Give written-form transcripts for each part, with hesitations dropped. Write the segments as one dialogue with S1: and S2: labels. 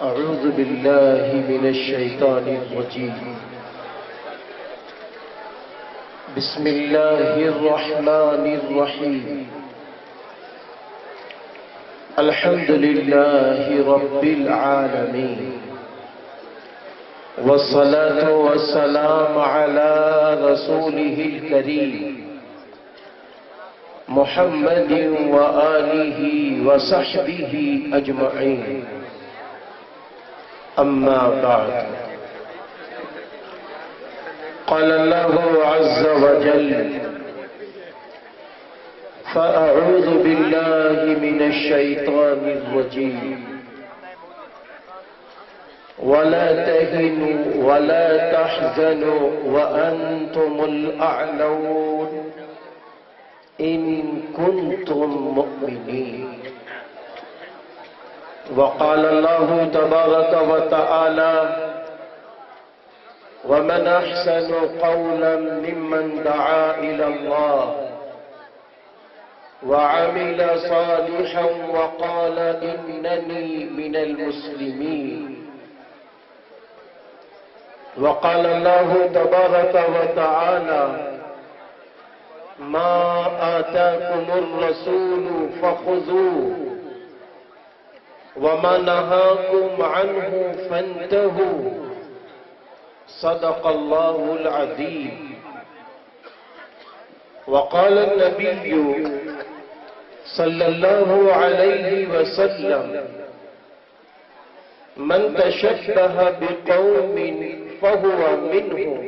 S1: أعوذ بالله من الشيطان الرجيم. بسم الله الرحمن الرحيم. الحمد لله رب العالمين، والصلاة والسلام على رسوله الكريم محمد وآله وصحبه أجمعين. أما بعد، قال الله عز وجل: فأعوذ بالله من الشيطان الرجيم. ولا تهنوا ولا تحزنوا وأنتم الأعلون إن كنتم مؤمنين. وقال الله تبارك وتعالى: ومن أحسن قولا ممن دعا إلى الله وعمل صالحا وقال إنني من المسلمين. وقال الله تبارك وتعالى: ما آتاكم الرسول فخذوه وما نهاكم عنه فانتهوا. صدق الله العظيم. وقال النبي صلى الله عليه وسلم: من تشبه بقوم فهو منهم،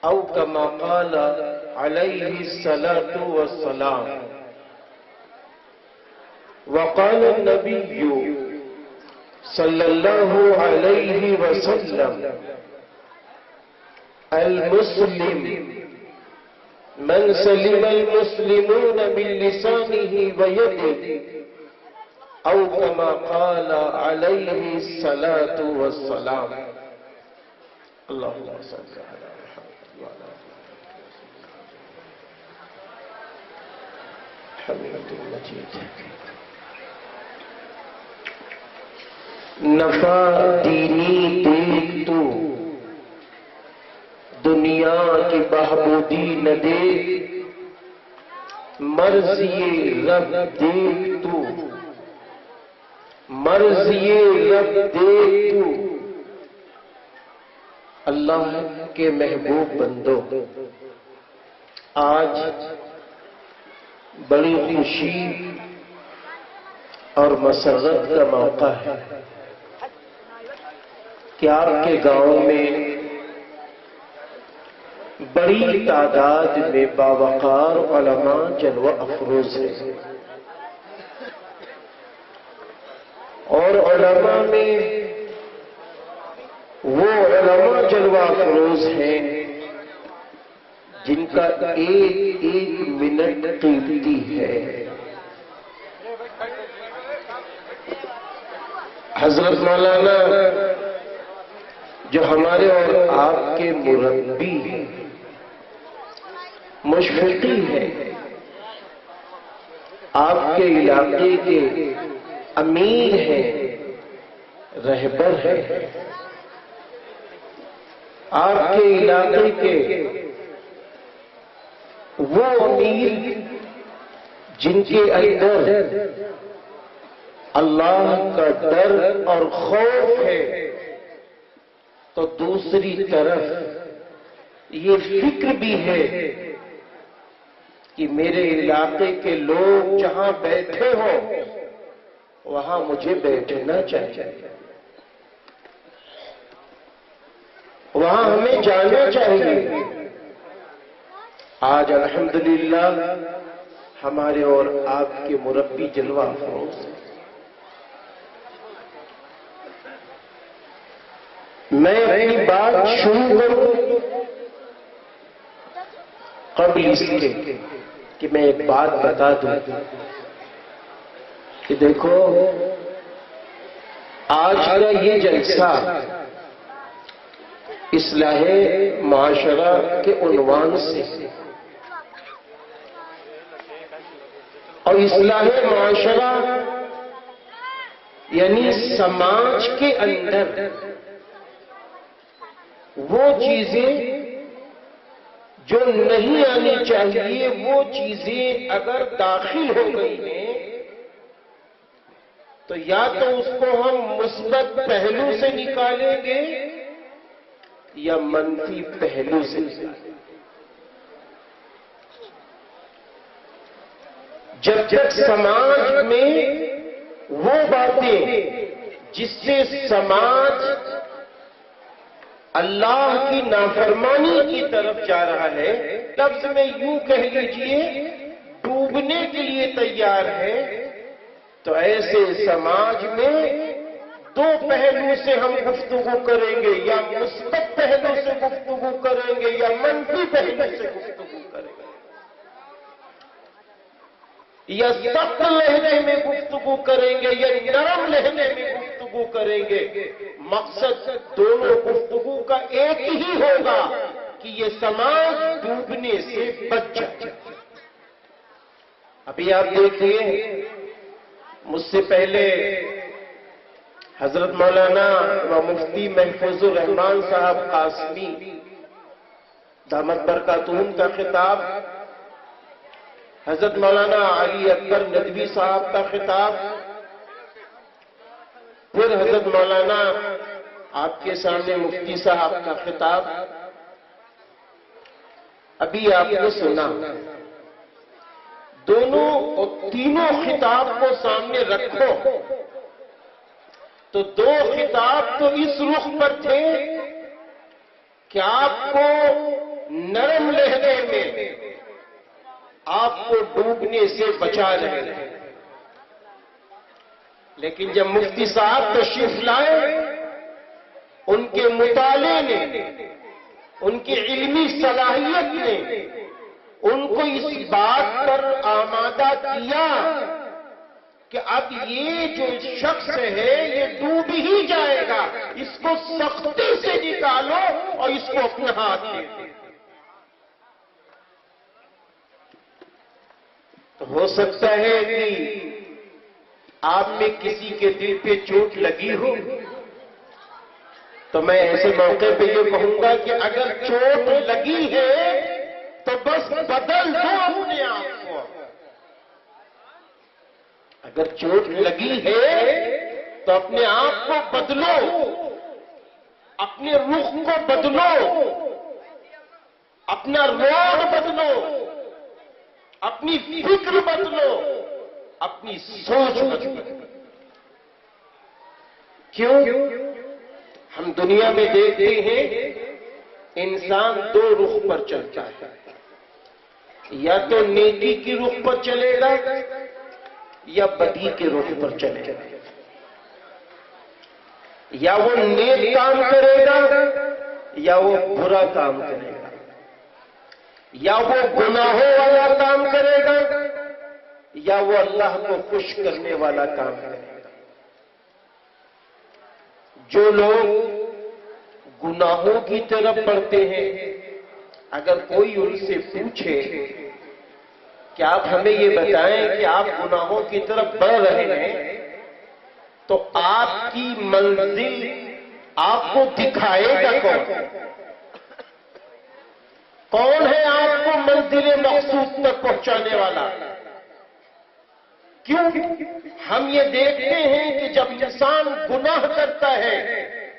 S1: أو كما قال عليه الصلاة والسلام. وقال النبي صلى الله عليه وسلم: المسلم من سلم المسلمون من لسانه ويده، أو كما قال عليه الصلاة والسلام. اللهم صل على محمد وعلى آل حميد مجيد. نفع دینی دیکھ تو دنیا کی بہبودی نہ دیکھ، مرضی رب دیکھ تو، مرضی رب دیکھ تو. اللہ کے محبوب بندو، آج بڑی خوشی اور مسرت کا موقع ہے کہ آپ کے گاؤں میں بڑی تعداد میں باوقار علماء جلوہ افروز ہیں، اور علماء میں وہ علماء جلوہ افروز ہیں جن کا ایک ایک منٹ قیمتی ہے. حضرت مولانا جو ہمارے اور آپ کے مربی ہیں، مشفقی ہیں، آپ کے علاقے کے امیر ہیں، رہبر ہیں، آپ کے علاقے کے وہ امیر جن کے اندر اللہ کا ڈر اور خوف ہے، تو دوسری طرف یہ فکر بھی ہے کہ میرے علاقے کے لوگ جہاں بیٹھے ہوں وہاں مجھے بیٹھنا چاہیے، وہاں ہمیں جانا چاہیے. آج الحمدللہ ہمارے اور آپ کے مربی جلوہ افروز ہیں. میں اپنی بات شروع کروں قبل اس کے کہ میں ایک بات بتا دوں کہ دیکھو آج کا یہ جلسہ اصلاح معاشرہ کے عنوان سے، اور اصلاح معاشرہ یعنی سماج کے اندر وہ چیزیں جو نہیں آنی چاہیے، وہ چیزیں اگر داخل ہو گئی ہیں تو یا تو اس کو ہم مثبت پہلو سے نکالیں گے یا منفی پہلو سے نکالیں گے۔ جب تک سماج میں وہ باتیں جس سے سماج اللہ کی نافرمانی کی طرف جا رہا ہے، لفظ میں یوں کہہ لیجئے ڈوبنے کے لیے تیار ہے، تو ایسے سماج میں دو پہلو سے ہم گفتگو کریں گے، یا مثبت پہلو سے گفتگو کریں گے یا منفی پہلو سے گفتگو کریں گے، یا سخت لہجے میں گفتگو کریں گے یا نرم لہجے میں گفتگو کریں گے۔ مقصد دونوں گفتگو کا ایک ہی ہوگا کہ یہ سماج ڈوبنے سے بچ جائے۔ ابھی آپ دیکھیے، مجھ سے پہلے حضرت مولانا و مفتی محفوظ الرحمان صاحب قاسمی دامت برکاتہم کا خطاب، حضرت مولانا علی اکبر ندوی صاحب کا خطاب، پھر حضرت مولانا آپ کے سامنے مفتی صاحب کا خطاب ابھی آپ نے سنا۔ دونوں اور تینوں خطاب کو سامنے رکھو تو دو خطاب تو اس رخ پر تھے کہ آپ کو نرم لہجے میں آپ کو ڈوبنے سے بچا رہے ہیں، لیکن جب مفتی صاحب تشریف لائے، ان کے مطالعے نے، ان کی علمی صلاحیت نے ان کو اس بات پر آمادہ کیا کہ اب یہ جو شخص ہے یہ ڈوب ہی جائے گا، اس کو سختی سے نکالو اور اس کو اپنا ہاتھ دے دو۔ تو ہو سکتا ہے کہ آپ میں کسی کے دل پہ چوٹ لگی ہو، تو میں ایسے موقع پہ یہ کہوں گا کہ اگر چوٹ لگی ہے تو بس بدل دو اپنے آپ کو۔ اگر چوٹ لگی ہے تو اپنے آپ کو بدلو، اپنے رخ کو بدلو، اپنا روڈ بدلو، اپنی فکر بدلو، اپنی سوچ بدلو۔ کیوں؟ ہم دنیا میں دیکھتے ہیں انسان دو رخ پر چلتا ہے، یا تو نیکی کی رخ پر چلے گا یا بدی کے رخ پر چلے گا، یا وہ نیک کام کرے گا یا وہ برا کام کرے گا، یا وہ گناہوں والا کام کرے گا یا وہ اللہ کو خوش کرنے والا کام کرے گا۔ جو لوگ گناہوں کی طرف بڑھتے ہیں، اگر کوئی ان سے پوچھے کہ آپ ہمیں یہ بتائیں کہ آپ گناہوں کی طرف بڑھ رہے ہیں تو آپ کی منزل آپ کو دکھائے گا کون ہے آپ کو منزل مقصود تک پہنچانے والا؟ کیوں؟ ہم یہ دیکھتے ہیں کہ جب انسان گناہ کرتا ہے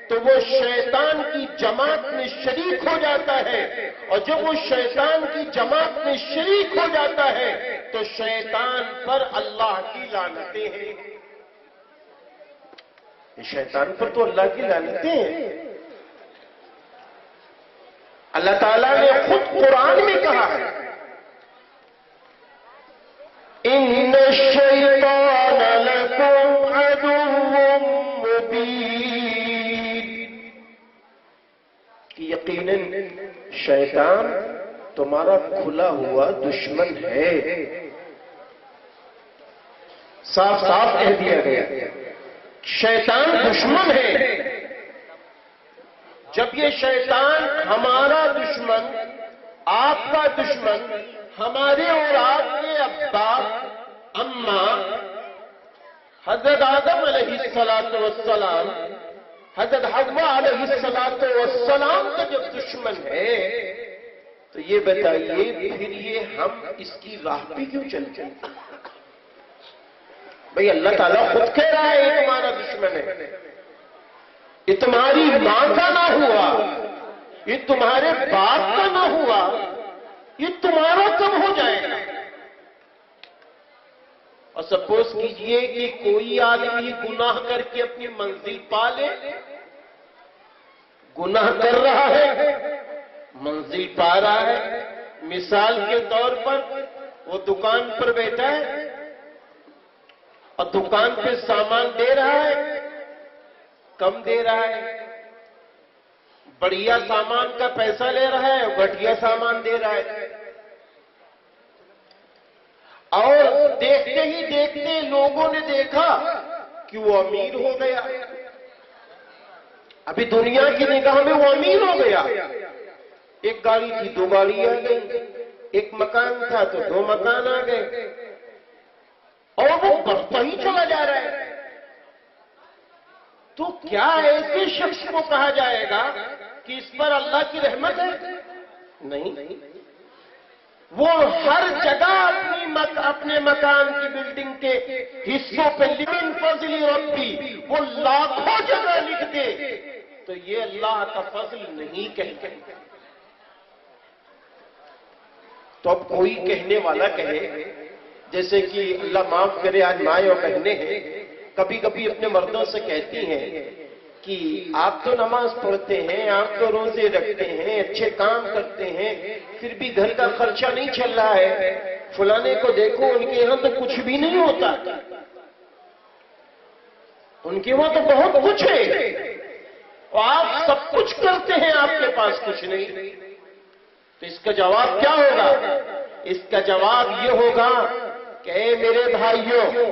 S1: تو وہ شیطان کی جماعت میں شریک ہو جاتا ہے، اور جب وہ شیطان کی جماعت میں شریک ہو جاتا ہے تو شیطان پر اللہ کی لعنتیں ہیں۔ شیطان پر تو اللہ کی لعنتیں ہیں۔ اللہ تعالیٰ نے خود قرآن میں کہا ہے، ان الشیطان لکم عدو مبین، کہ یقیناً شیطان تمہارا کھلا ہوا دشمن ہے۔ صاف صاف کہہ دیا گیا شیطان دشمن ہے۔ جب یہ شیطان ہمارا دشمن، آپ کا دشمن، ہمارے اور آپ کے ابا اما حضرت آدم علیہ السلام حضرت حوا علیہ السلام کا جب دشمن ہے تو یہ بتائیے پھر یہ ہم اس کی راہ پہ کیوں چلتے ہیں؟ بھئی اللہ تعالیٰ خود کہہ رہا ہے یہ تمہارا دشمن ہے، یہ تمہاری ماں کا نہ ہوا، یہ تمہارے باپ کا نہ ہوا، یہ تمہارا کب ہو جائے گا؟ اور سپوز کیجئے کہ کوئی آدمی گناہ کر کے اپنی منزل پا لے، گناہ کر رہا ہے منزل پا رہا ہے، مثال کے طور پر وہ دکان پر بیٹھا ہے اور دکان پہ سامان دے رہا ہے، کم دے رہا ہے، بڑھیا سامان کا پیسہ لے رہا ہے، گھٹیا سامان دے رہا ہے، اور دیکھتے ہی دیکھتے لوگوں نے دیکھا کہ وہ امیر ہو گیا، ابھی دنیا کی نگاہ میں وہ امیر ہو گیا، ایک گاڑی تھی 2 گاڑی آ گئی، ایک مکان تھا تو 2 مکان آ گئے، اور وہ بڑھتا ہی چلا جا رہا ہے۔ تو کیا ایسے شخص کو کہا جائے گا کہ اس پر اللہ کی رحمت ہے؟ نہیں، وہ ہر جگہ اپنے مکان کی بلڈنگ کے حصوں پہ لیکن فضل ربی وہ لاکھوں جگہ لکھ دے تو یہ اللہ کا فضل نہیں کہتے۔ تو اب کوئی کہنے والا کہے، جیسے کہ اللہ معاف کرے آج مائیں اور بہنیں ہیں، کبھی کبھی اپنے مردوں سے کہتی ہیں کہ آپ تو نماز پڑھتے ہیں، آپ تو روزے رکھتے ہیں، اچھے کام کرتے ہیں، پھر بھی گھر کا خرچہ نہیں چل رہا ہے، فلانے کو دیکھو ان کے یہاں تو کچھ بھی نہیں ہوتا، ان کے وہاں تو بہت کچھ ہے، اور آپ سب کچھ کرتے ہیں، آپ کے پاس کچھ نہیں۔ تو اس کا جواب کیا ہوگا؟ اس کا جواب یہ ہوگا کہ اے میرے بھائیوں،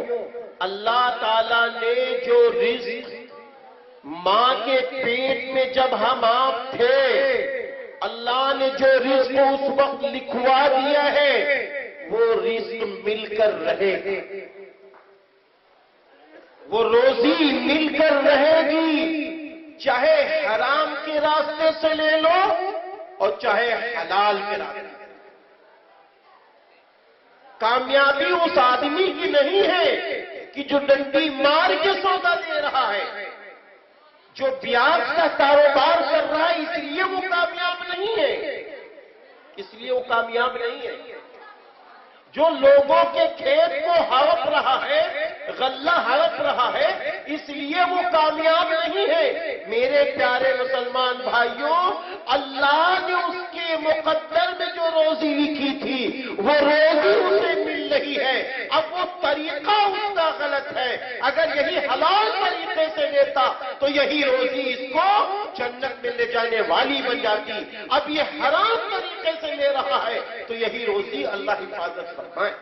S1: اللہ تعالیٰ نے جو رزق ماں کے پیٹ میں جب ہم آپ تھے، اللہ نے جو رزق اس وقت لکھوا دیا ہے وہ رزق مل کر رہے گی، وہ روزی مل کر رہے گی، چاہے حرام کے راستے سے لے لو اور چاہے حلال کے راستے۔ کامیابی اس آدمی کی نہیں ہے کہ جو ڈنڈی مار کے سودا دے رہا ہے، جو بیاج کا کاروبار کر رہا ہے، اس لیے وہ کامیاب نہیں ہے، اس لیے وہ کامیاب نہیں ہے۔ جو لوگوں کے کھیت کو ہڑپ رہا ہے، غلہ ہڑپ رہا ہے، اس لیے وہ کامیاب نہیں ہے۔ میرے پیارے مسلمان بھائیوں، اللہ نے اس کے مقدر میں جو روزی لکھی تھی وہ روزی اسے مل رہی ہے، اب وہ طریقہ اس کا غلط ہے۔ اگر یہی حلال طریقے سے لیتا تو یہی روزی اس کو جنت میں لے جانے والی بن جاتی، اب یہ حرام طریقے سے لے رہا ہے تو یہی روزی اللہ حفاظت فرمائے۔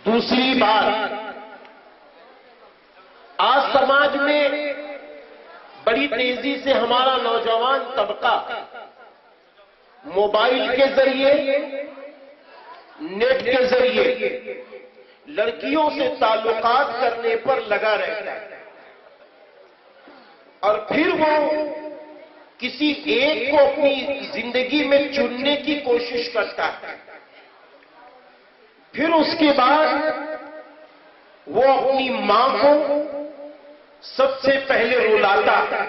S1: دوسری بات، آج سماج میں بڑی تیزی سے ہمارا نوجوان طبقہ موبائل کے ذریعے، نیٹ کے ذریعے لڑکیوں سے تعلقات کرنے پر لگا رہتا ہے، اور پھر وہ کسی ایک کو اپنی زندگی میں چننے کی کوشش کرتا ہے، پھر اس کے بعد وہ اپنی ماں کو سب سے پہلے رلاتا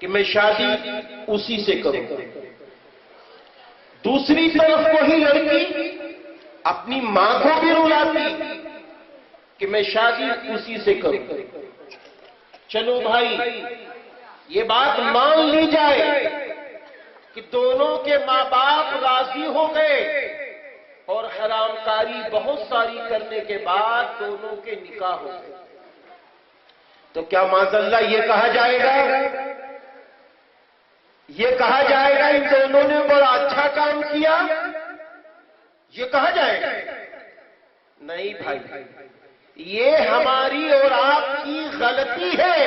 S1: کہ میں شادی اسی سے کروں۔ دوسری طرف وہی لڑکی اپنی ماں کو بھی رلاتی کہ میں شادی اسی سے کروں۔ چلو بھائی، یہ بات مان لی جائے کہ دونوں کے ماں باپ راضی ہو گئے اور حرام کاری بہت ساری کرنے کے بعد دونوں کے نکاح ہو گئے، تو کیا معاذاللہ یہ کہا جائے گا، یہ کہا جائے گا ان دونوں نے بڑا اچھا کام کیا؟ یہ کہا جائے گا؟ نہیں بھائی، یہ ہماری اور آپ کی غلطی ہے،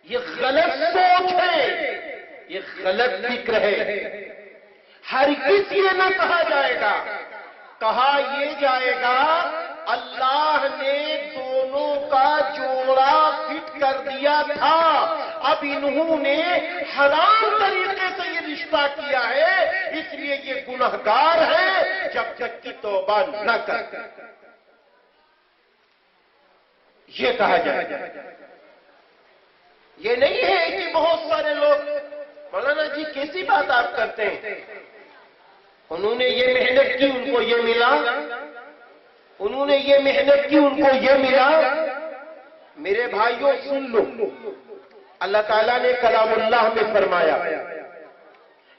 S1: یہ غلط سوچ ہے، یہ غلط فکر ہے۔ ہرگز یہ نہ کہا جائے گا، کہا یہ جائے گا اللہ نے دونوں کا جوڑا فٹ کر دیا تھا، اب انہوں نے حرام طریقے سے یہ رشتہ کیا ہے، اس لیے یہ گنہگار ہے جب تک کہ توبہ نہ کر۔ یہ کہا جائے گا۔ یہ نہیں ہے کہ بہت سارے لوگ مولانا جی کیسی بات آپ کرتے ہیں، انہوں نے یہ محنت کی ان کو یہ ملا، انہوں نے یہ محنت کی ان کو یہ ملا۔ میرے بھائیوں سن لو، اللہ تعالیٰ نے کلام اللہ میں فرمایا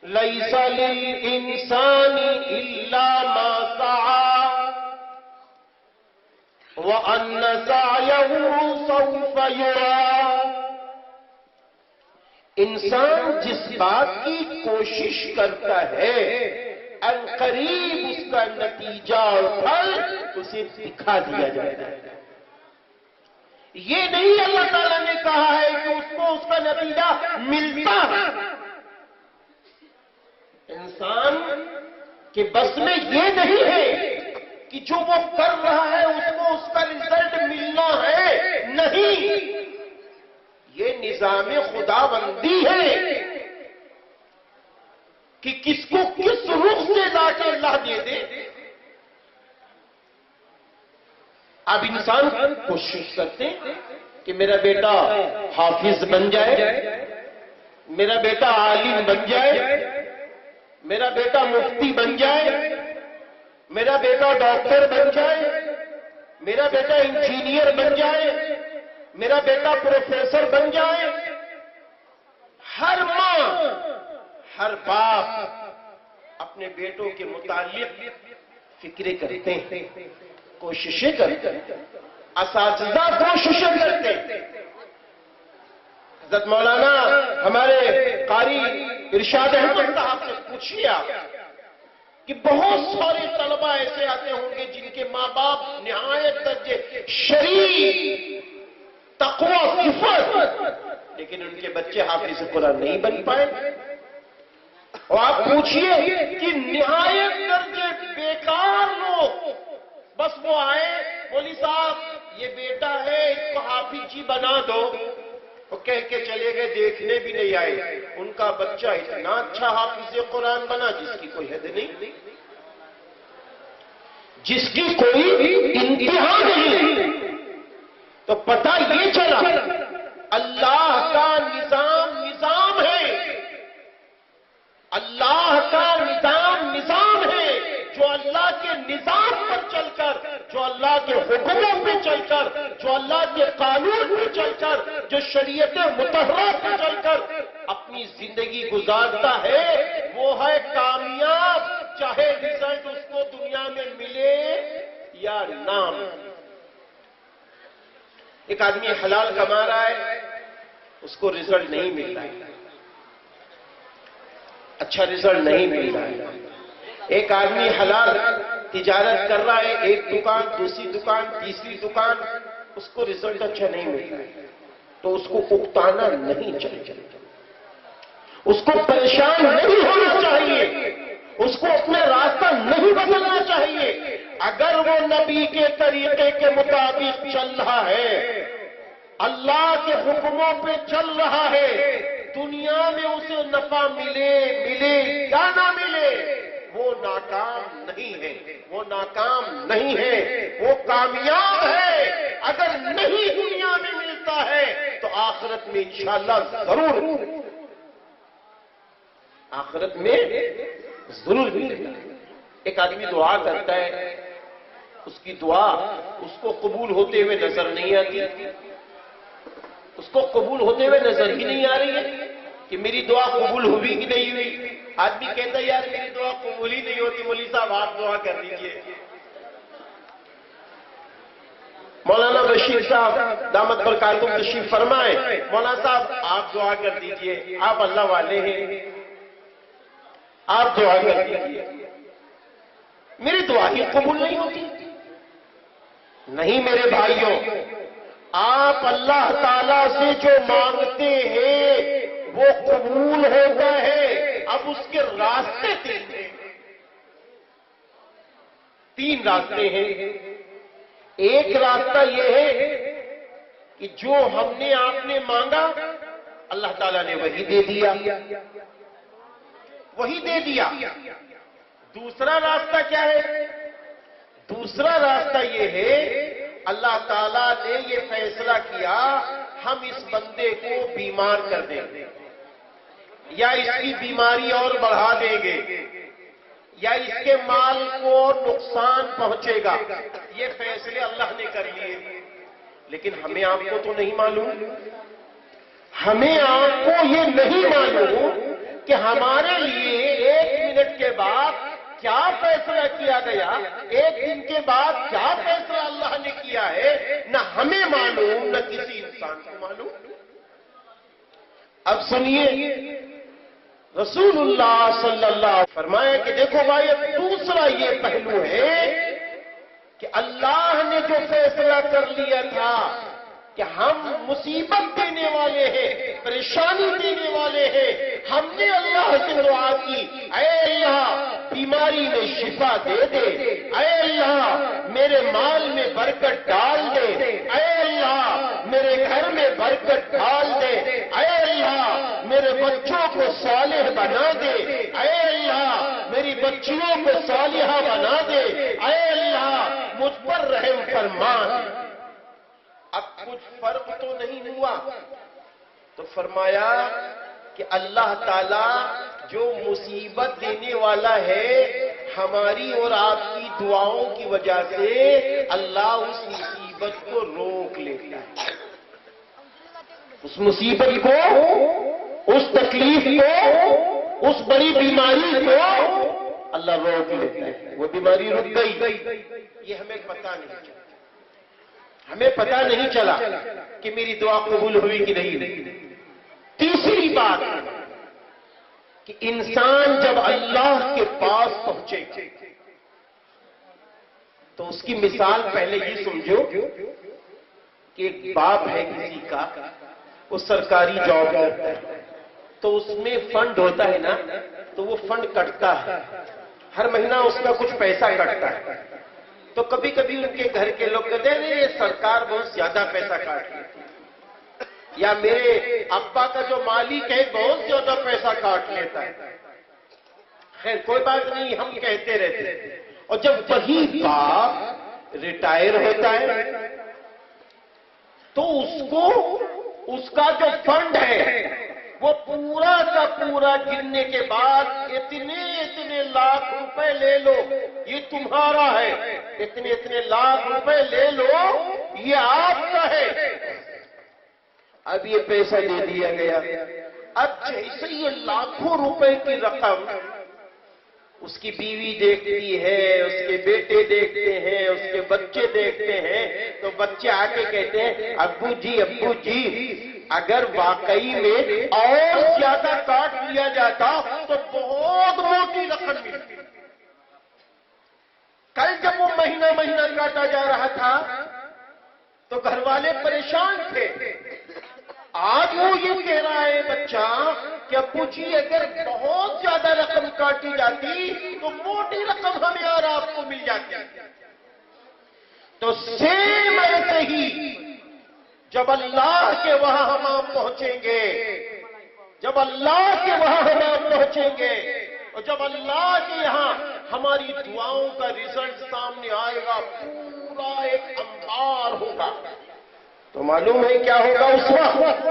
S1: لَيْسَ لِلْإِنسَانِ إِلَّا مَا سَعَى وَأَنَّ سَعْيَهُ سَوْفَ يُرَى۔ انسان جس بات کی کوشش کرتا ہے ان قریب اس کا نتیجہ اور پھل اسے دکھا دیا جائے گا۔ یہ نہیں اللہ تعالیٰ نے کہا ہے کہ اس کو اس کا نتیجہ ملتا ہے۔ انسان کے بس میں یہ نہیں ہے کہ جو وہ کر رہا ہے اس کو اس کا رزلٹ ملنا ہے، نہیں، یہ نظام خداوندی ہے کہ کس کو کس رخ سے لا کے اللہ دے دے۔ اب انسان کوشش کرتے کہ میرا بیٹا حافظ بن جائے، میرا بیٹا عالم بن جائے، میرا بیٹا مفتی بن جائے، میرا بیٹا ڈاکٹر بن جائے، میرا بیٹا انجینئر بن جائے، میرا بیٹا پروفیسر بن جائے۔ ہر ماں، ہر باپ اپنے بیٹوں کے متعلق فکریں کرتے ہیں، کوششیں کرتے ہیں، اساتذہ کوششیں کرتے ہیں۔ حضرت مولانا ہمارے قاری ارشاد احمد صاحب سے پوچھئے کہ بہت سارے طلبہ ایسے آتے ہوں گے جن کے ماں باپ نہایت درجے شریف، تقوی، عفت، لیکن ان کے بچے حافظ قرآن نہیں بن پائے۔ اور آپ پوچھئے کہ نہایت درجے بیکار لوگ، بس وہ آئے مولوی صاحب یہ بیٹا ہے اس کو حافظ جی بنا دو، وہ کہہ کے چلے گئے، دیکھنے بھی نہیں آئے۔ ان کا بچہ اتنا اچھا حافظ قرآن بنا جس کی کوئی حد نہیں، جس کی کوئی انتہا نہیں۔ تو پتہ یہ چلا اللہ کا نظام نظام ہے، اللہ کا نظام نظام ہے، جو اللہ کے نظام پر چل کر، جو اللہ کے حکموں پہ چل کر، جو اللہ کے قانون پہ چل کر، جو شریعت مطہرہ پہ چل کر اپنی زندگی گزارتا ہے وہ ہے کامیاب، چاہے رزلٹ اس کو دنیا میں ملے یا نہ ملے۔ ایک آدمی حلال کما رہا ہے، اس کو رزلٹ نہیں مل رہا ہے، اچھا رزلٹ نہیں مل رہا ہے۔ ایک آدمی حلال تجارت کر رہا ہے، ایک دکان، دوسری دکان، تیسری دکان، اس کو رزلٹ اچھا نہیں مل رہا ہے، تو اس کو اکتانا نہیں چاہیے، اس کو پریشان نہیں ہونا چاہیے، اس کو اپنا راستہ نہیں بدلنا چاہیے۔ اگر وہ نبی کے طریقے کے مطابق چل رہا ہے، اللہ کے حکموں پہ چل رہا ہے، دنیا میں اسے نفع ملے یا نہ ملے، وہ ناکام نہیں ہے، وہ ناکام نہیں ہے، وہ کامیاب ہے۔ اگر نہیں دنیا میں ملتا ہے تو آخرت میں انشاءاللہ ضرور، آخرت میں ضرور ملے گا۔ ایک آدمی دعا کرتا ہے، اس کی دعا اس کو قبول ہوتے ہوئے نظر نہیں آتی، اس کو قبول ہوتے ہوئے نظر ہی نہیں آ رہی ہے کہ میری دعا قبول ہوئی کہ نہیں ہوئی۔ آدمی کہتا ہے یار میری دعا قبول ہی نہیں ہوتی، مولوی صاحب آپ دعا کر دیجئے۔ مولانا بشیر صاحب دامت برکاتہم تشریف فرمائیں، مولانا صاحب آپ دعا کر دیجئے، آپ اللہ والے ہیں، آپ دعا کر دیجئے۔ میری دعا ہی قبول نہیں ہوتی۔ نہیں میرے بھائیوں، آپ اللہ تعالیٰ سے جو مانگتے ہیں وہ قبول ہوتا ہے، اب اس کے راستے تیز ہیں۔ تین راستے ہیں. ایک راستہ یہ ہے کہ جو ہم نے آپ نے مانگا اللہ تعالیٰ نے وہی دے دیا، وہی دے دیا. دوسرا راستہ کیا ہے؟ دوسرا راستہ یہ ہے اللہ تعالیٰ نے یہ فیصلہ کیا ہم اس بندے کو بیمار کر دیں گے، یا اس کی بیماری اور بڑھا دیں گے، یا اس کے مال کو نقصان پہنچے گا. یہ فیصلے اللہ نے کر لیے، لیکن ہمیں آپ کو تو نہیں معلوم. ہمیں آپ کو یہ نہیں معلوم کہ ہمارے لیے 1 منٹ کے بعد کیا فیصلہ کیا گیا، 1 دن کے بعد کیا فیصلہ اللہ نے کیا ہے. نہ ہمیں معلوم، نہ کسی انسان کو معلوم. اب سنیے، رسول اللہ صلی اللہ علیہ وسلم فرمایا کہ دیکھو بھائی، اب دوسرا یہ پہلو ہے کہ اللہ نے جو فیصلہ کر لیا تھا کہ ہم مصیبت دینے والے ہیں، پریشانی دینے والے ہیں، ہم نے اللہ سے دعا کی، اے اللہ بیماری میں شفا دے دے، اے اللہ میرے مال میں برکت ڈال دے، اے اللہ میرے گھر میں برکت ڈال دے، اے اللہ میرے بچوں کو صالح بنا دے، اے اللہ میری بچیوں کو صالحہ بنا دے، اے اللہ مجھ پر رحم فرما. اب کچھ فرق تو نہیں ہوا، تو فرمایا کہ اللہ تعالیٰ جو مصیبت دینے والا ہے، ہماری اور آپ کی دعاؤں کی وجہ سے اللہ اس مصیبت کو روک لیتا ہے. اس مصیبت کو، اس تکلیف کو، اس بڑی بیماری کو اللہ روک لیتا ہے. وہ بیماری رک گئی، یہ ہمیں پتہ نہیں چلا. ہمیں پتہ نہیں چلا کہ میری دعا قبول ہوئی کہ نہیں. تیسری بات کہ انسان جب اللہ کے پاس پہنچے تو اس کی مثال پہلے یہ سمجھو کہ ایک باپ ہے کسی کا، وہ سرکاری جاب کرتا ہے، تو اس میں فنڈ ہوتا ہے نا، تو وہ فنڈ کٹتا ہے، ہر مہینہ اس کا کچھ پیسہ کٹتا ہے. تو کبھی کبھی ان کے گھر کے لوگ کہتے ہیں یہ سرکار بہت زیادہ پیسہ کاٹ لیتی ہے، یا میرے ابا کا جو مالک ہے بہت زیادہ پیسہ کاٹ لیتا ہے. خیر کوئی بات نہیں، ہم کہتے رہتے ہیں. اور جب وہی باپ ریٹائر ہوتا ہے تو اس کو اس کا جو فنڈ ہے وہ پورا کا پورا گننے کے بعد اتنے لاکھ روپے لے لو، یہ تمہارا ہے، اتنے لاکھ روپے لے لو، یہ آپ کا ہے. اب یہ پیسہ دے دیا گیا. اب جیسے یہ لاکھوں روپے کی رقم اس کی بیوی دیکھتی ہے، اس کے بیٹے دیکھتے ہیں، اس کے بچے دیکھتے ہیں، تو بچے آ کے کہتے ہیں ابو جی اگر واقعی میں اور زیادہ کاٹ لیا جاتا تو بہت موٹی رقم ملتی. کل جب وہ مہینہ کاٹا جا رہا تھا تو گھر والے پریشان تھے. آج وہ یہ کہہ رہا ہے بچہ کہ ابو جی اگر بہت زیادہ رقم کاٹی جاتی تو موٹی رقم ہمیں اور آپ کو مل جاتی. تو سیم ایسے ہی جب اللہ کے وہاں ہم آپ پہنچیں گے، جب اللہ کے وہاں ہم آپ پہنچیں گے، اور جب اللہ کے یہاں ہماری دعاؤں کا رزلٹ سامنے آئے گا، پورا ایک انبار ہوگا، تو معلوم ہے کیا ہوگا اس وقت؟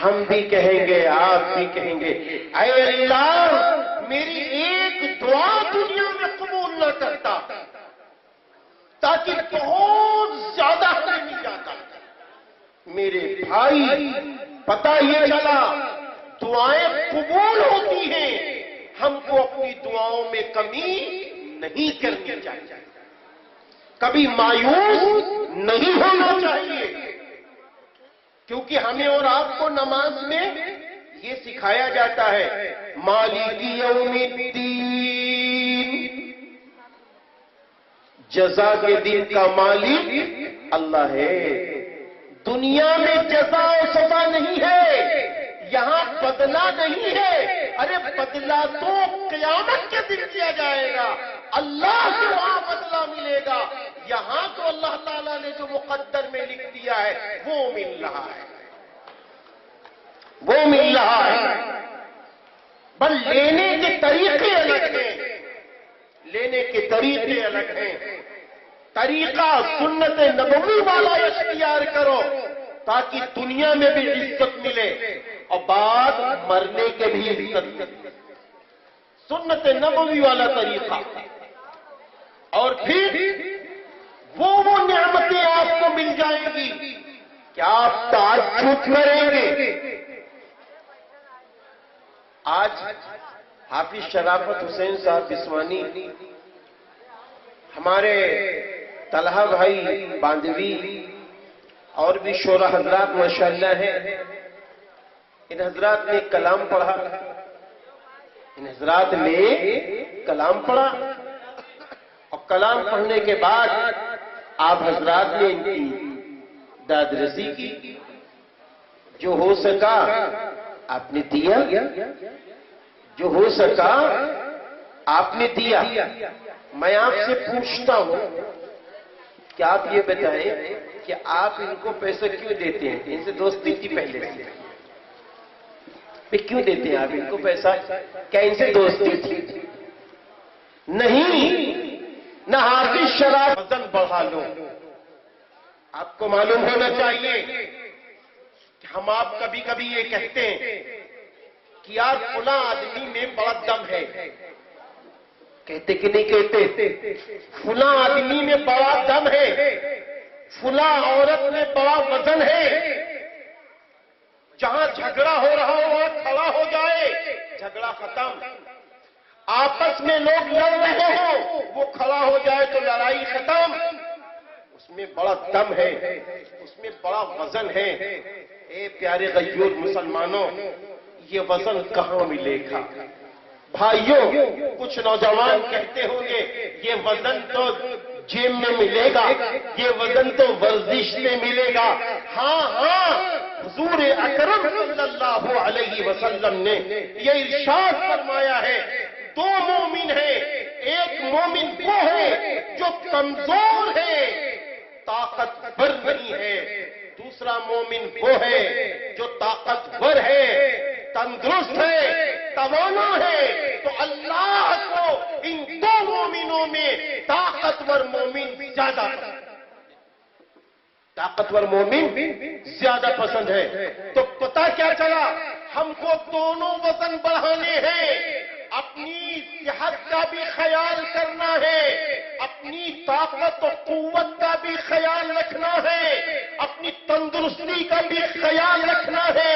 S1: ہم بھی کہیں گے، آپ بھی کہیں گے، اے اللہ میری ایک دعا دنیا میں قبول نہ کرتا تاکہ بہت زیادہ ہمیں مل جاتا. میرے بھائی پتہ یہ چلا دعائیں قبول ہوتی ہیں، ہم کو اپنی دعاؤں میں کمی نہیں کرنی چاہیے، کبھی مایوس نہیں ہونا چاہیے، کیونکہ ہمیں اور آپ کو نماز میں یہ سکھایا جاتا ہے مالک یوم الدین، جزا کے دن کا مالک اللہ ہے. دنیا میں جزا و سزا نہیں ہے، یہاں بدلہ نہیں ہے. ارے بدلہ تو قیامت کے دن دیا جائے گا. اللہ سے وہاں بدلہ ملے گا. یہاں تو اللہ تعالیٰ نے جو مقدر میں لکھ دیا ہے وہ مل رہا ہے، وہ مل رہا ہے. بل لینے کے طریقے الگ ہیں، لینے کے طریقے الگ ہیں. طریقہ سنت نبوی والا اختیار کرو تاکہ دنیا میں بھی عزت ملے اور بعد مرنے کے بھی عزت ملے. سنت نبوی والا طریقہ. اور پھر وہ نعمتیں آپ کو مل جائیں گی کہ آپ تعجب کریں گے. آج حافظ شرافت حسین صاحب بسوانی، ہمارے طلحہ بھائی باندوی اور بھی شعراء حضرات ماشاءاللہ ہیں. ان حضرات نے کلام پڑھا، ان حضرات نے کلام پڑھا اور کلام پڑھنے کے بعد آپ حضرات نے ان کی داد رسی کی. جو ہو سکا آپ نے دیا، جو ہو سکا آپ نے دیا. میں آپ سے پوچھتا ہوں کہ آپ یہ بتائیں کہ آپ ان کو پیسے کیوں دیتے ہیں؟ ان سے دوستی تھی پہلے سے، کیوں دیتے ہیں آپ ان کو پیسہ؟ کیا ان سے دوستی تھی؟ نہیں. نہ حافظ شرافت وزن بڑھا لو. آپ کو معلوم ہونا چاہیے کہ ہم آپ کبھی کبھی یہ کہتے ہیں کہ یار فلاں آدمی میں بڑا دم ہے. کہتے کہ نہیں کہتے؟ فلاں آدمی میں بڑا دم ہے، فلاں عورت میں بڑا وزن ہے. جہاں جھگڑا ہو رہا ہو وہاں کھڑا ہو جائے، جھگڑا ختم. آپس میں لوگ لڑ رہے ہوں وہ کھڑا ہو جائے تو لڑائی ختم. اس میں بڑا دم ہے، اس میں بڑا وزن ہے. اے پیارے غیور مسلمانوں، یہ وزن کہاں ملے گا؟ بھائیوں، کچھ نوجوان کہتے ہوں گے یہ وزن تو جیم میں ملے گا، یہ وزن تو ورزش میں ملے گا. ہاں ہاں، حضور اکرم صلی اللہ علیہ وسلم نے یہ ارشاد فرمایا ہے، دو مومن ہیں. ایک مومن وہ ہے جو کمزور ہے، طاقتور نہیں ہے. دوسرا مومن وہ ہے جو طاقتور ہے، تندرست ہے، توانا ہے. تو اللہ کو ان دو مومنوں میں طاقتور مومن زیادہ طاقتور مومن زیادہ پسند ہے. تو پتہ کیا چلا؟ ہم کو دونوں وزن بڑھانے ہیں. اپنی صحت کا بھی خیال کرنا ہے، اپنی طاقت و قوت کا بھی خیال رکھنا ہے، اپنی تندرستی کا بھی خیال رکھنا ہے.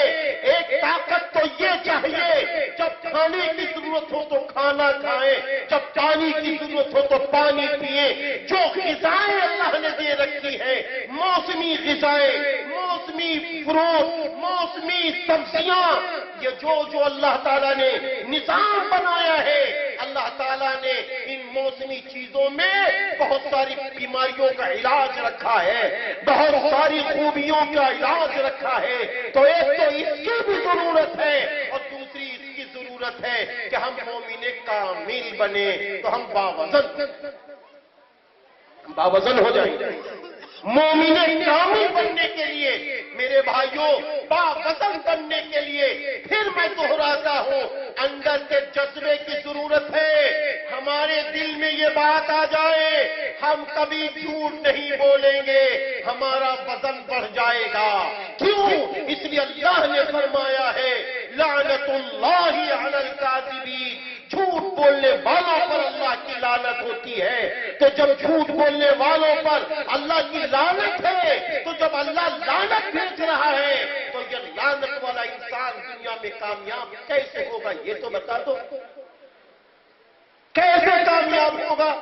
S1: ایک طاقت تو یہ چاہیے جب کھانے کی ضرورت ہو تو کھانا کھائیں، جب پانی کی ضرورت ہو تو پانی پیئیں. جو غذائیں اللہ نے دے رکھی ہیں، موسمی غذائیں، موسمی فروٹ، موسمی سبزیاں، یہ جو اللہ تعالیٰ نے نظام بنایا ہے، اللہ تعالیٰ نے ان موسمی چیزوں میں بہت ساری بیماریوں کا علاج رکھا ہے، بہت ساری خوبیوں کا علاج رکھا ہے. تو ایک تو اس کی بھی ضرورت ہے اور دوسری اس کی ضرورت ہے کہ ہم مومن کامل بنے تو ہم باوزن ہو جائیں. مومن کامل بننے کے لیے میرے بھائیوں، باوزن بننے کے لیے پھر میں دہراتا ہوں، اندر کے جذبے کی ضرورت ہے. ہمارے دل میں یہ بات آ جائے ہم کبھی جھوٹ نہیں بولیں گے، ہمارا وزن بڑھ جائے گا. کیوں؟ اس لیے اللہ نے فرمایا ہے لعنت اللہ علی الکاذبین، جھوٹ بولنے والوں پر اللہ کی لعنت ہوتی ہے. تو جب جھوٹ بولنے والوں پر اللہ کی لعنت ہے تو جب اللہ لعنت بھیج رہا ہے تو یہ لعنت والا انسان دنیا میں کامیاب کیسے ہوگا؟ یہ تو بتا دو، کیسے کامیاب ہوگا؟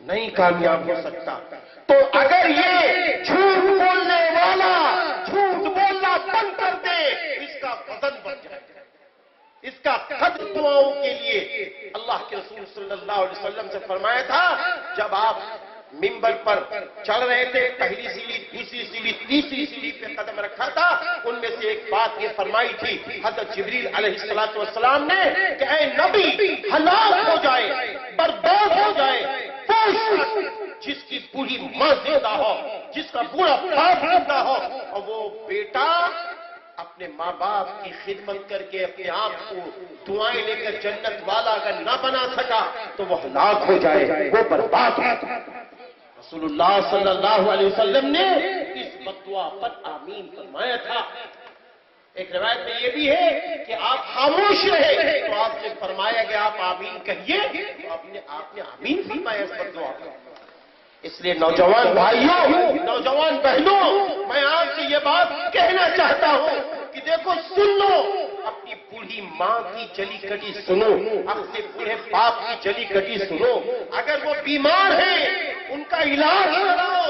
S1: نہیں کامیاب ہو سکتا. تو اگر یہ جھوٹ بولنے والا جھوٹ بولنا بند کر دے، اس کا وزن بڑھ جائے گا. اس کا قدر دعاؤں کے لیے اللہ کے رسول صلی اللہ علیہ وسلم سے فرمایا تھا، جب آپ منبر پر چڑھ رہے تھے، پہلی سیڑھی، دوسری سیڑھی، تیسری سیڑھی پہ قدم رکھا تھا، ان میں سے ایک بات یہ فرمائی تھی حضرت جبریل علیہ السلام نے کہ اے نبی، ہلاک ہو جائے، برباد ہو جائے وہ شخص جس کی بوڑھی ماں زندہ ہو، جس کا بوڑھا باپ زندہ ہو، اور وہ بیٹا اپنے ماں باپ کی خدمت کر کے اپنے آپ کو دعائیں لے کر جنت والا اگر نہ بنا سکا تو وہ ہلاک ہو جائے، وہ برباد ہو جائے۔ رسول اللہ صلی اللہ علیہ وسلم نے اس بدعا پر آمین فرمایا تھا۔ ایک روایت میں یہ بھی ہے کہ آپ خاموش رہے تو آپ سے فرمایا کہ آپ آمین کہیے، تو آپ نے آمین فرمایا اس بدعا پر۔ اس لیے نوجوان بھائیوں، نوجوان بہنوں، میں آپ سے یہ بات کہنا چاہتا ہوں کہ دیکھو، سن لو، اپنی بوڑھی ماں کی جلی کٹی سنو، اپنے بوڑھے باپ کی جلی کٹی سنو، اگر وہ بیمار ہیں ان کا علاج کراؤ،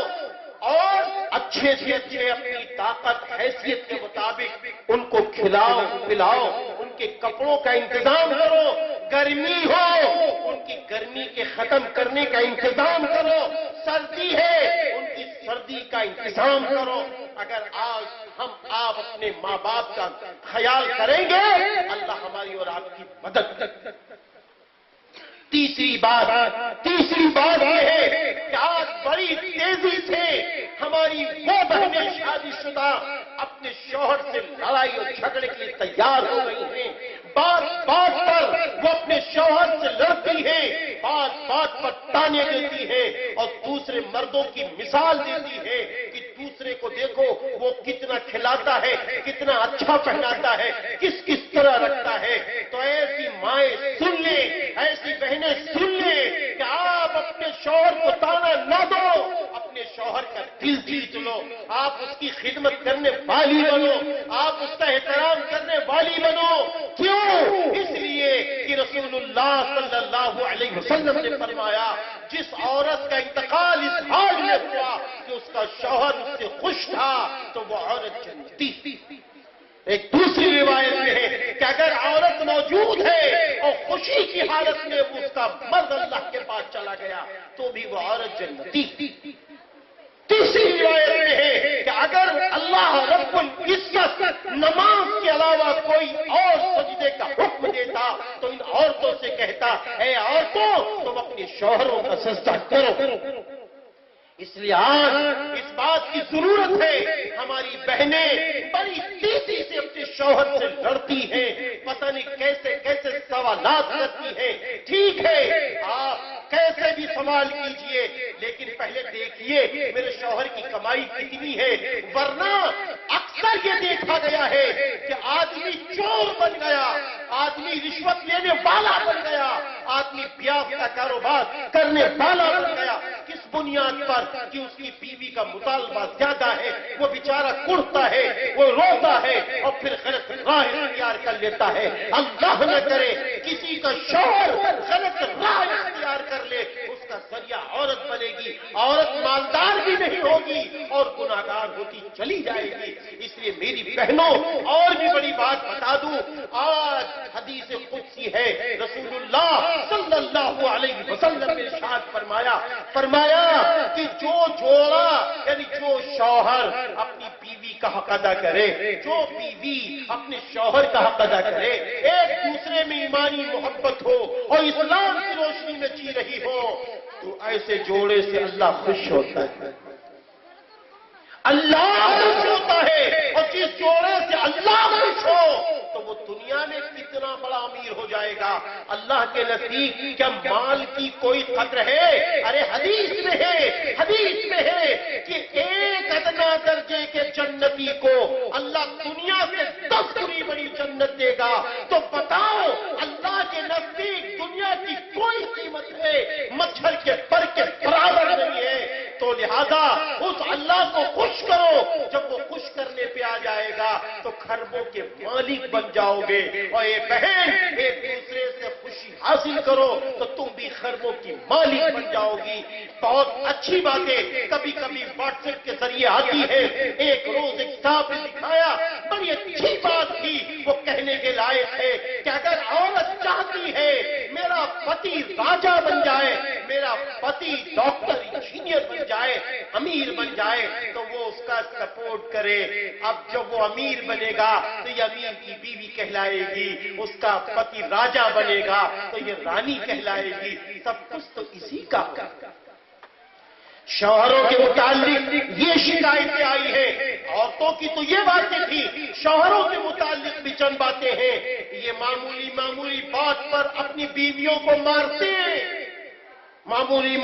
S1: اور اچھے سے اچھے اپنی طاقت حیثیت کے مطابق ان کو کھلاؤ پلاؤ، ان کے کپڑوں کا انتظام کرو، گرمی ہو ان کی گرمی کے ختم کرنے کا انتظام کرو، سردی ہے ان کی سردی کا انتظام کرو۔ اگر آج آپ اپنے ماں باپ کا خیال کریں گے، اللہ ہماری اور آپ کی مدد۔ تیسری بات یہ ہے کہ آج بڑی تیزی سے ہماری وہ بہنیں شادی شدہ اپنے شوہر سے لڑائی اور جھگڑے کے لیے تیار ہو گئی ہیں، بات پر وہ اپنے شوہر سے لڑتی ہیں، بات پر تانے دیتی ہیں، اور دوسرے مردوں کی مثال دیتی ہے کہ دوسرے کو دیکھو وہ کتنا کھلاتا ہے، کتنا اچھا پہناتا ہے، کس طرح رکھتا ہے۔ تو ایسی مائیں سن لیں، ایسی بہنیں سن لیں کہ آپ اپنے شوہر کو تانا نہ دو، اپنے شوہر کا دل جیت لو، آپ اس کی خدمت کرنے والی بنو، آپ اس کا احترام کرنے والی بنو۔ کیوں؟ اس لیے کہ رسول اللہ صلی اللہ علیہ وسلم نے فرمایا، جس عورت کا انتقال اس حال میں ہوا کہ اس کا شوہر اس سے خوش تھا تو وہ عورت جنتی تھی۔ ایک دوسری روایت میں ہے کہ اگر عورت موجود ہے اور خوشی کی حالت میں اس کا مرد اللہ کے پاس چلا گیا تو بھی وہ عورت جنتی تھی۔ تیسری روایت میں ہے کہ اگر اللہ رب العزت نماز کے علاوہ کوئی اور سجدے کا حکم دیتا تو ان عورتوں سے کہتا، اے عورتوں تم اپنے شوہروں کا سجدہ کرو۔ اس لیے آج اس بات کی ضرورت ہے، ہماری بہنیں بڑی تیزی سے اپنے شوہر سے لڑتی ہیں، پتہ نہیں کیسے سوالات کرتی ہیں۔ ٹھیک ہے، آپ کیسے بھی سوال کیجئے، لیکن پہلے دیکھیے میرے شوہر کی کمائی کتنی ہے، ورنہ اکثر یہ دیکھا گیا ہے کہ آدمی چور بن گیا، آدمی رشوت لینے والا بن گیا، آدمی بیاہ کا کاروبار کرنے والا بن گیا۔ کس بنیاد پر؟ کہ اس کی بیوی کا مطالبہ زیادہ ہے، وہ بیچارہ کڑتا ہے، وہ روتا ہے، اور پھر غلط راہ اختیار کر لیتا ہے۔ اللہ نہ کرے کسی کا شوہر غلط راہ اختیار کر لے، اس کا ذریعہ عورت بنے گی، عورت مالدار بھی نہیں ہوگی اور گناہگار ہوتی چلی جائے گی۔ اس لیے میری بہنوں اور بھی بڑی بات بتا دوں، آج حدیث قدسی ہے، رسول اللہ صلی اللہ علیہ وسلم نے ارشاد فرمایا کہ جو جوڑا یعنی جو شوہر اپنی بیوی کا حق ادا کرے، جو بیوی اپنے شوہر کا حق ادا کرے، ایک دوسرے میں ایمانی محبت ہو اور اسلام کی روشنی میں جی رہی ہو، تو ایسے جوڑے سے اللہ خوش ہوتا ہے، اللہ خوش ہوتا ہے۔ اور جس جوڑے سے اللہ خوش ہو تو وہ دنیا میں کتنا بڑا امیر ہو جائے گا، اللہ کے نزدیک کیا مال کی کوئی قدر ہے؟ ارے حدیث میں ہے کہ ایک ادنا درجے کے جنتی کو اللہ دنیا سے 10 گنی بڑی جنت دے گا۔ تو بتاؤ اللہ کے نزدیک دنیا کی کوئی قیمت ہے مچھر کے پر کے برابر نہیں ہے۔ تو لہذا اس اللہ کو خوش کرو، جب وہ خوش کرنے پہ آ جائے گا تو خربوں کے مالک بن جاؤ گے۔ اور یہ بہن ایک دوسرے سے خوشی
S2: حاصل کرو تو تم بھی خربوں کی مالک بن جاؤ گی۔ بہت اچھی باتیں کبھی کبھی واٹس ایپ کے ذریعے آتی ہے۔ ایک روز ایک صاحب نے دکھایا، بڑی اچھی بات تھی، وہ کہنے کے لائق ہے کہ اگر عورت چاہتی ہے میرا پتی راجا بن جائے، میرا پتی ڈاکٹر انجینئر بن جائے، امیر بن جائے، تو وہ اس کا سپورٹ کرے۔ اب جب وہ امیر بنے گا تو یہ امیر کی بیوی کہلائے گی، اس کا پتی راجا بنے گا تو یہ رانی کہلائے گی۔ سب کچھ تو اسی کا۔ شوہروں کے متعلق یہ شکایتیں آئی ہیں، عورتوں کی تو یہ باتیں تھی، شوہروں کے متعلق بھی چند باتیں ہیں۔ یہ معمولی بات پر اپنی بیویوں کو مارتے ہیں، معمولی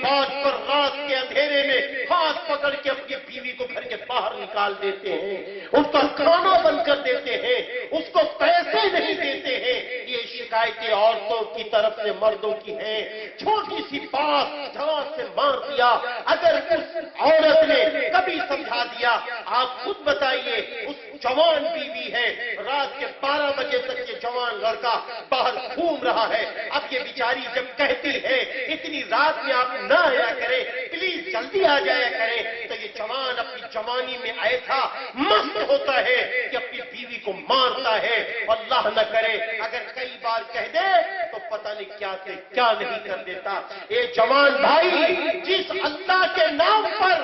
S2: بات پر رات کے اندھیرے میں ہاتھ پکڑ کے اپنی بیوی کو گھر کے باہر نکال دیتے ہیں، ان کا کھانا بند کر دیتے ہیں، اس کو پیسے نہیں دیتے ہیں۔ یہ شکایتیں عورتوں کی طرف سے مردوں کی ہیں۔ چھوٹی سی بات دھار سے مار دیا، اگر اس عورت نے کبھی سمجھا دیا، آپ خود بتائیے، اس جوان بیوی ہے، رات کے 12 بجے تک یہ جوان لڑکا باہر گھوم رہا ہے، اب یہ بیچاری جب کہتی ہے اتنی رات میں آپ نہ آیا کریں، پلیز جلدی آ جایا کریں، تو یہ جوان اپنی جوانی میں ایسا مست ہوتا ہے کہ اپنی بیوی کو مارتا ہے۔ اللہ نہ کرے اگر کئی بار کہہ دے تو پتہ نہیں کیا نہیں کر دیتا۔ اے جوان بھائی، جس اللہ کے نام پر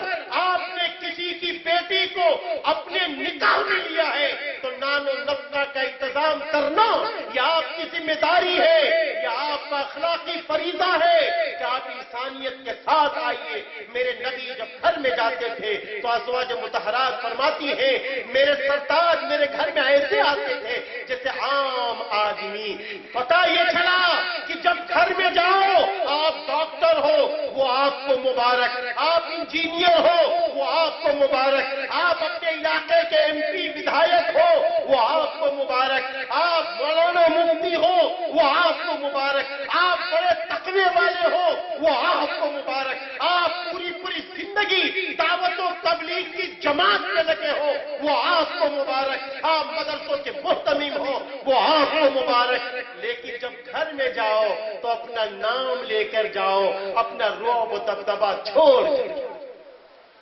S2: آپ نے کسی کی بیٹی کو اپنے نکاح میں لیا ہے تو نان و نفقہ کا انتظام کرنا یہ آپ کی ذمہ داری ہے، یہ آپ کا اخلاقی فریضہ ہے کہ آپ انسانیت کے ساتھ آئیے۔ میرے نبی جب گھر میں جاتے تھے تو ازواج مطہرات فرماتی ہیں، میرے سرتاج میرے گھر میں ایسے آتے تھے جیسے عام آدمی۔ پتہ یہ چلا کہ جب گھر میں جاؤ، آپ ڈاکٹر ہو وہ آپ کو مبارک، آپ انجینئر ہو وہ آپ کو مبارک، آپ اپنے علاقے کے ایم پی ودھایک ہو وہ آپ کو مبارک، آپ مولانا مفتی ہو وہ آپ کو مبارک، آپ بڑے تقوی والے ہو وہ آپ کو مبارک، آپ پوری زندگی دعوت و تبلیغ کی جماعت میں لگے ہو وہ آپ کو مبارک، آپ مدرسوں کے محتمم ہو وہ آپ کو مبارک۔ لیکن جب گھر میں جاؤ تو اپنا نام لے کر جاؤ، اپنا رعب و دبدبہ چھوڑ کر۔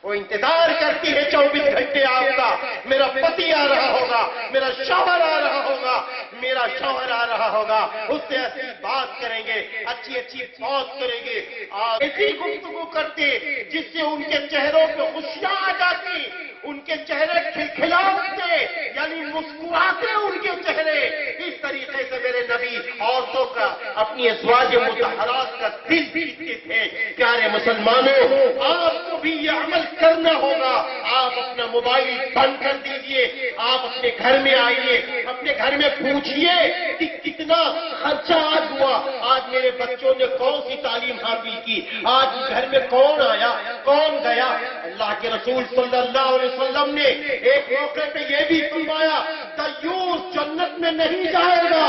S2: وہ انتظار کرتی ہے 24 گھنٹے آپ کا، میرا پتی آ رہا ہوگا، میرا شوہر آ رہا ہوگا، میرا شوہر آ رہا ہوگا، اس سے ایسی بات کریں گے، اچھی بات کریں گے، آپ ایسی گفتگو کرتے جس سے ان کے چہروں پہ خوشیاں آ جاتی، ان کے چہرے کھلکھلا اٹھتے، یعنی مسکراتے ان کے چہرے۔ اس طریقے سے میرے نبی عورتوں کا، اپنی ازواج مطہرات کا دل جیتتے تھے۔ پیارے مسلمانوں، آپ کو بھی یہ عمل کرنا ہوگا۔ آپ اپنا موبائل بند کر دیجئے، آپ اپنے گھر میں آئیے، اپنے گھر میں پوچھئے کہ کتنا خرچہ آج ہوا، آج میرے بچوں نے کون سی تعلیم حاصل کی، آج گھر میں کون آیا کون گیا۔ اللہ کے رسول صلی اللہ علیہ وسلم نے ایک موقع پہ یہ بھی فرمایا، دیوس جنت میں نہیں جائے گا،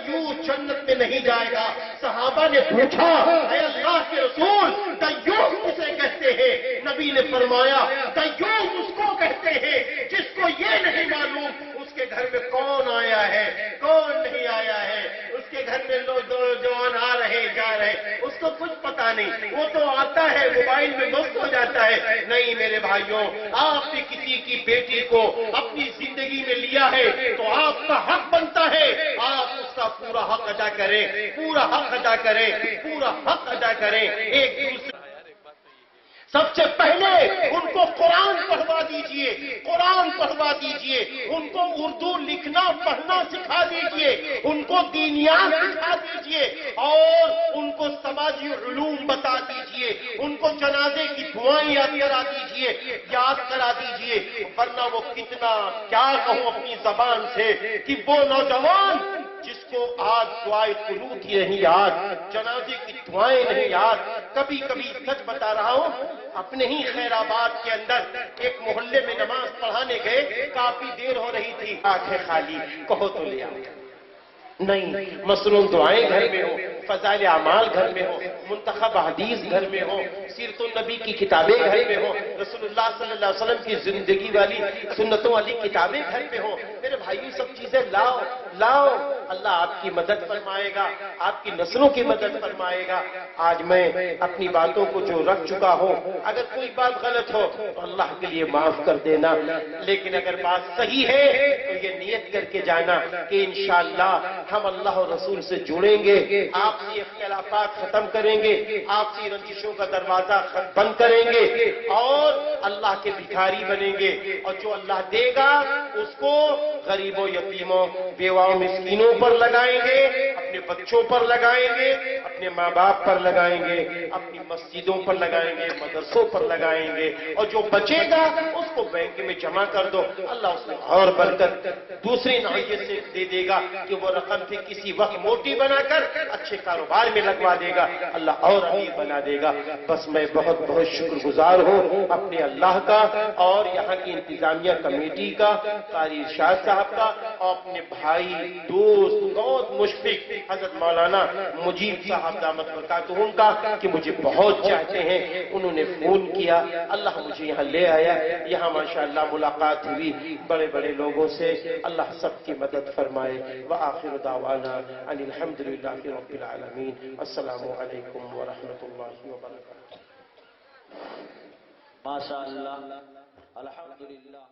S2: دیوس جنت میں نہیں جائے گا۔ صحابہ نے پوچھا، اے اللہ کے رسول دیوس کسے کہتے ہیں؟ نبی نے فرمایا، دیوس اس کو کہتے ہیں جس کو یہ نہیں معلوم اس کے گھر میں کون آیا ہے کون نہیں آیا ہے، اس کے گھر میں لوگ جوان آ رہے جا رہے، اس کو کچھ پتا نہیں، وہ تو آتا ہے موبائل میں مست ہو جاتا ہے۔ نہیں میرے بھائیوں، آپ نے کسی کی بیٹی کو اپنی زندگی میں لیا ہے تو آپ کا حق بنتا ہے آپ اس کا پورا حق ادا کریں، پورا حق ادا کریں، پورا حق ادا کریں۔ ایک دوسرے سب سے پہلے ان کو قرآن پڑھوا دیجئے، قرآن پڑھوا دیجئے، ان کو اردو لکھنا پڑھنا سکھا دیجئے، ان کو دینیات سکھا دیجئے اور ان کو سماجی علوم بتا دیجئے، ان کو جنازے کی دعائیں یاد کرا دیجئے، یاد کرا دیجئے، ورنہ وہ کتنا کیا کہوں اپنی زبان سے کہ وہ نوجوان جس کو آج دعائے قنوت ہی نہیں یاد، جنازے کی دعائیں نہیں یاد۔ کبھی سچ بتا رہا ہوں، اپنے ہی خیر آباد کے اندر ایک محلے میں نماز پڑھانے گئے، کافی دیر ہو رہی تھی، آنکھیں خالی، کہو تو لے آؤ، نہیں مصنون دعائیں گھر میں ہو، فضائل اعمال گھر میں ہو، منتخب حدیث گھر میں ہو، سیرت النبی کی کتابیں گھر میں ہو، رسول اللہ صلی اللہ علیہ وسلم کی زندگی والی سنتوں والی کتابیں گھر میں ہو، میرے بھائیو سب چیزیں لاؤ لاؤ، اللہ آپ کی مدد فرمائے گا، آپ کی نسلوں کی مدد فرمائے گا۔ آج میں اپنی باتوں کو جو رکھ چکا ہوں، اگر کوئی بات غلط ہو تو اللہ کے لیے معاف کر دینا، لیکن اگر بات صحیح ہے تو یہ نیت کر کے جانا کہ انشاءاللہ ہم اللہ اور رسول سے جڑیں گے، آپسی اختلافات ختم کریں گے، آپسی رنجشوں کا دروازہ بند کریں گے اور اللہ کے بھکاری بنیں گے، اور جو اللہ دے گا اس کو غریبوں، یتیموں، بیواؤں، مسکینوں پر لگائیں گے، اپنے بچوں پر لگائیں گے، اپنے ماں باپ پر لگائیں گے، اپنی مسجدوں پر لگائیں گے، مدرسوں پر لگائیں گے، اور جو بچے گا اس کو بینک میں جمع کر دو، اللہ اس میں اور برکت دوسری نوعیت سے دے دے گا کہ وہ رقم سے کسی وقت موٹی بنا کر اچھے کاروبار میں لگوا دے گا، اللہ اور امیر بنا دے گا۔ بس میں بہت بہت شکر گزار ہوں اپنے اللہ کا اور یہاں کی انتظامیہ کمیٹی کا، قاری ارشاد صاحب کا، اور اپنے بھائی دوست بہت مشفق حضرت مولانا مجیب صاحب دامت برکاتہم کا کہ مجھے بہت چاہتے ہیں، انہوں نے فون کیا، اللہ مجھے یہاں لے آیا، یہاں ماشاءاللہ ملاقات ہوئی بڑے بڑے لوگوں سے، اللہ سب کی مدد فرمائے۔ وآخر دعوانا ان الحمدللہ رب العالمین، السلام علیکم ورحمۃ اللہ وبرکاتہ۔
S3: ماشاءاللہ، الحمدللہ۔